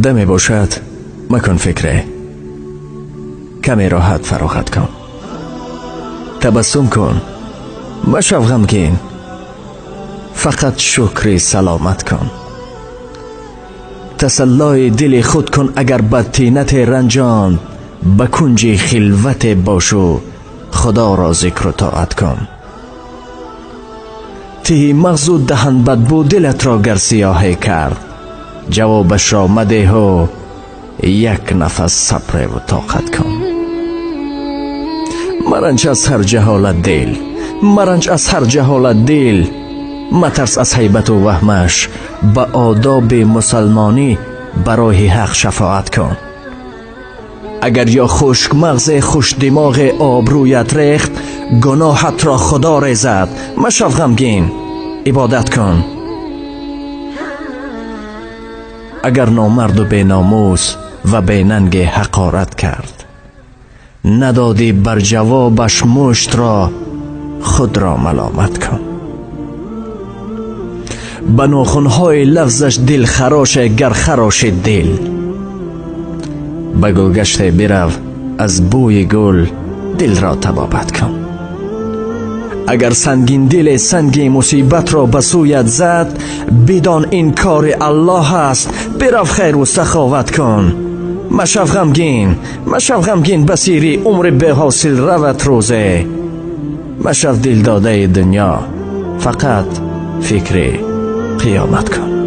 دمی باشد مکن فکره، کمی راحت فراغت کن، تبسم کن، مشو غمگین، فقط شکر سلامت کن. تسلای دل خود کن اگر بدطینت رنجان، به کنج خلوت باشو خدا را ذکر و طاعت کن. ته مغز و دهن بدبو دلت را گر سیاهی کرد، جوابش را مده و یک نفس صبر و طاقت کن. مرنج از هر جهالت دل، مرنج از هر جهالت دل، مترس از حیبت و وهمش، به آداب مسلمانی برای حق شفاعت کن. اگر یا خشک مغز خوش دماغ آبرویت ریخت، گناهت را خدا ریزد، مشو غمگین، عبادت کن. اگر نامرد و بی ناموس و بی ننگ حقارت کرد، ندادی بر جوابش مشت را، خود را ملامت کن. به ناخنهای لفظش دل خراش گر خراش دل، به گلگشت برو از بوی گل دل را طبابت کن. اگر سنگین دل سنگ مصیبت را به سویت زد، بدان این کار الله است، برو خیر و سخاوت کن. مشو غمگین، مشو غمگین، بسیری عمر به حاصل روت روزه. مشو دل داده دنیا، فقط فکر قیامت کن.